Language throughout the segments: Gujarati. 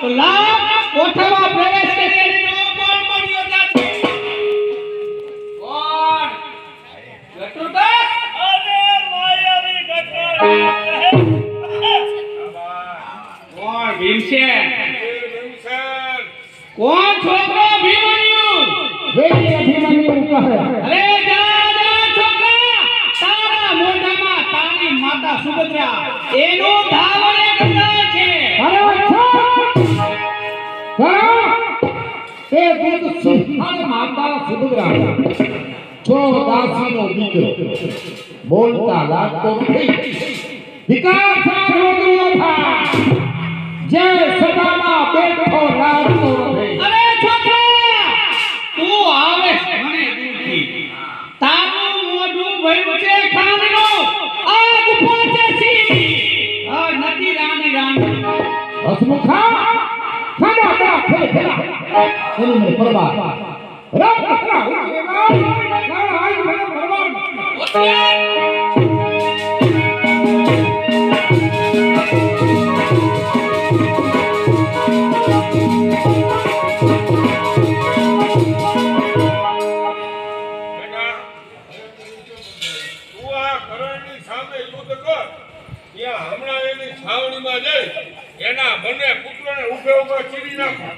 તો લાવ કોઠામાં પ્રવેશ કરી નો કોણ મળ્યો જાતી કોણ ગટુદાસ અરે માયાવી ગટુદાસ કોણ ભીમસેન ભીમસેન કોણ છોકરો ભીમણિયું ભીમણિયું કહે અરે જા છોકરા તારા મોઢામાં તારી માતા સુભદ્રા એનો ધાવણે ગંધાય છે અરે એ દૂધ સિંહાને માતા સુભદ્રા છો દાસીનો દીકરો બોલતા લાગતો નથી વિકાસ રોગનો થા જે સદામાં બેઠો લાગતો નથી અરે છોકરા તું આવે મને દૂરથી તારું મોઢું ભર્યું છે ખાંડનું આ ગુફા છે સીધી આ નથી રાણી રાણી હસમુખા ખાડા બા ખેલા એની મને પરવા રામ કથરા ના આજ મને પરવા છાવણીમાં જઈ એના બંને પુત્રોને ઉભે ઉભા ચીરી નાખો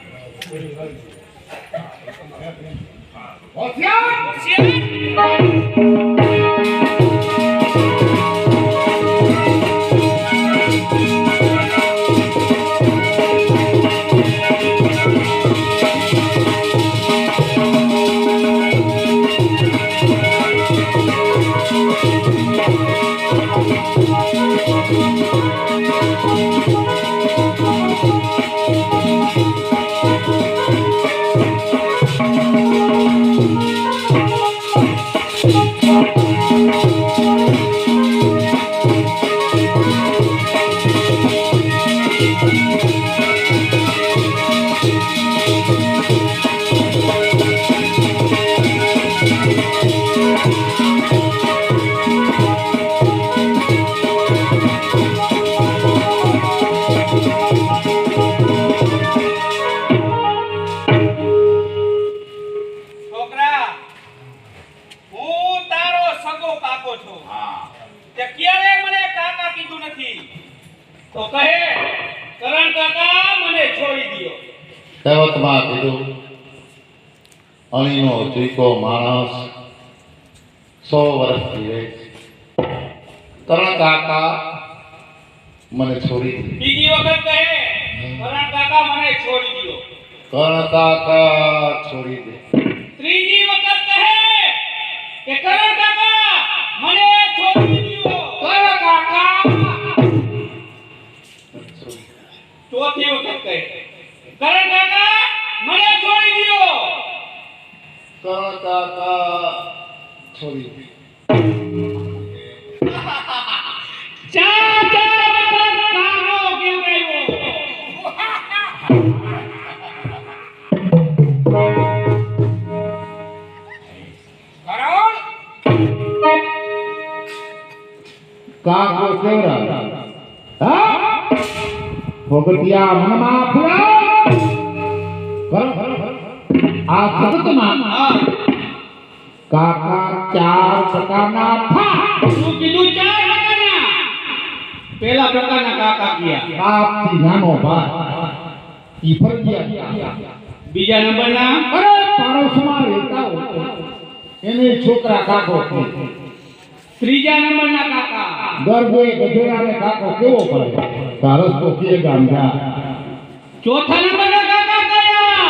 તો કહે કરણ કાકા મને છોડી દિયો કહેવતમાં કીધું અણીનો ચૂકો માણસ 100 વર્ષથી રહે કરણ કાકા મને છોડી દે બીજી વખત કહે કરણ કાકા મને છોડી દિયો કરણ કાકા છોડી દે ત્રીજી વખત કહે કે કરણ કાકા મને છોડી દિયો કરણ કાકા ચોથી વખત કહે કરણ કાકા મને છોડી દિયો કરણ કાકા છોડી દે ચાર વખત કાનો કેવડાવ્યો કાકો કેવડા હા ભગતિયા મનમાં ફુરા આ જગતમાં કાકા 4 પ્રકારના થા શું કીધું 4 પ્રકારના પહેલા પ્રકારના કાકા કીયા બાપથી નાનો ભાઈ ઈ ફરજિયાત બીજા નંબરના અરે પાડોશમાં રહેતા હોય એને છોકરા કાકો કહે ત્રીજા નંબરના કાકા ગરબે ગધેડાને કાકો કેવો પડે તારસ તો કે ગામ જા ચોથા નંબરના કાકા કયા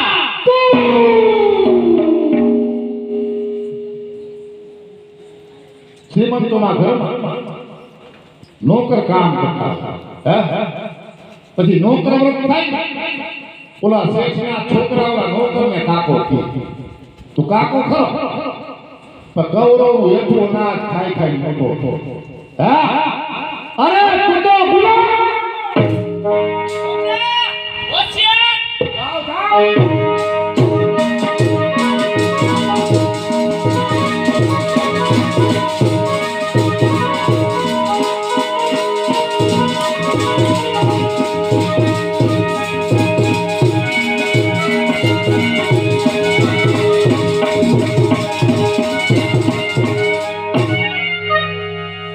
શ્રીમંતોના ઘરમાં નોકર કામ કરતા હે પછી નોકર વ્રત થાય ઓલા શેઠના છોકરાઓના નોકરને કાકો કહે તું કાકો ખરો પણ ગૌરવ એટલું અનાજ ખાઈ ખાઈ મોટો હા અરે તું તો ભૂલો હોશિયાર